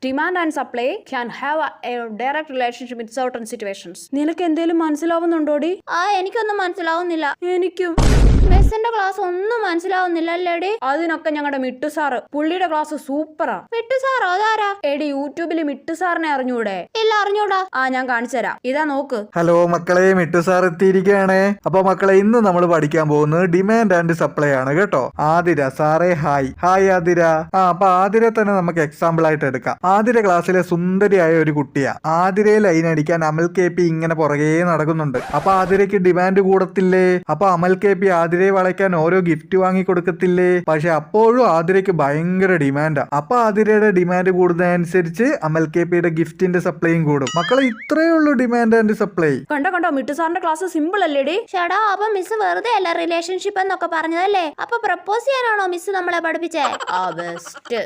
Demand and supply can have A direct relationship in certain situations. നിനക്ക് എന്തേലും മനസ്സിലാവുന്നുണ്ടോടി? എനിക്കൊന്നും മനസ്സിലാവുന്നില്ല. എനിക്കും മിസ്സിന്റെ ക്ലാസ് ഒന്നും മനസ്സിലാവുന്നില്ല അല്ലേടി? അതിനൊക്കെ ഞങ്ങളുടെ മിട്ടു സാറ്, പുള്ളിയുടെ ക്ലാസ് സൂപ്പറാ. മിട്ടു സാറോ? അതാരാ? എടി യൂട്യൂബിൽ മിട്ടു സാറിനെ അറിഞ്ഞൂടെ? ഇല്ല, അറിഞ്ഞൂടാ. ഞാൻ കാണിച്ചു തരാം. ഇതാ നോക്ക്. ഹലോ മക്കളെ, മിട്ടു സാർ എത്തിയിരിക്കുകയാണേ. അപ്പൊ മക്കളെ, ഇന്ന് നമ്മൾ പഠിക്കാൻ പോകുന്നത് ഡിമാൻഡ് ആൻഡ് സപ്ലൈ ആണ് കേട്ടോ. ആതിര സാറേ ഹായ്. ഹായ് ആതിര. അപ്പൊ ആതിര തന്നെ നമുക്ക് എക്സാമ്പിൾ ആയിട്ട് എടുക്കാം. ആതിര ക്ലാസ്സിലെ സുന്ദരിയായ ഒരു കുട്ടിയാ. ആതിരയെ ലൈൻ അടിക്കാൻ അമൽ കെ പി ഇങ്ങനെ പുറകെ നടക്കുന്നുണ്ട്. അപ്പൊ ആതിരയ്ക്ക് ഡിമാൻഡ് കൂടത്തില്ലേ? അപ്പൊ അമൽ കെ പി ആതിരയെ വളയ്ക്കാൻ ഓരോ ഗിഫ്റ്റ് വാങ്ങി കൊടുക്കത്തില്ലേ? പക്ഷെ അപ്പോഴും ആതിരയ്ക്ക് ഭയങ്കര ഡിമാൻഡാ. അപ്പൊ ആതിരയുടെ ഡിമാൻഡ് കൂടുന്നതനുസരിച്ച് അമൽ കെ പിയുടെ ഗിഫ്റ്റിന്റെ സപ്ലൈയും കൂടും. മക്കളെ, ഇത്രയേ ഉള്ളൂ ഡിമാൻഡ് ആൻഡ് സപ്ലൈ. കണ്ടോ മിട്ടു സാറിന്റെ ക്ലാസ് സിമ്പിൾ അല്ലേടി? ചേടാ, അപ്പൊ മിസ് വെറുതെ അല്ല റിലേഷൻഷിപ്പ് എന്നൊക്കെ പറഞ്ഞതല്ലേ? അപ്പൊ പ്രപ്പോസ് ചെയ്യാനാണോ മിസ് നമ്മളെ പഠിപ്പിച്ചേ? ബെസ്റ്റ്.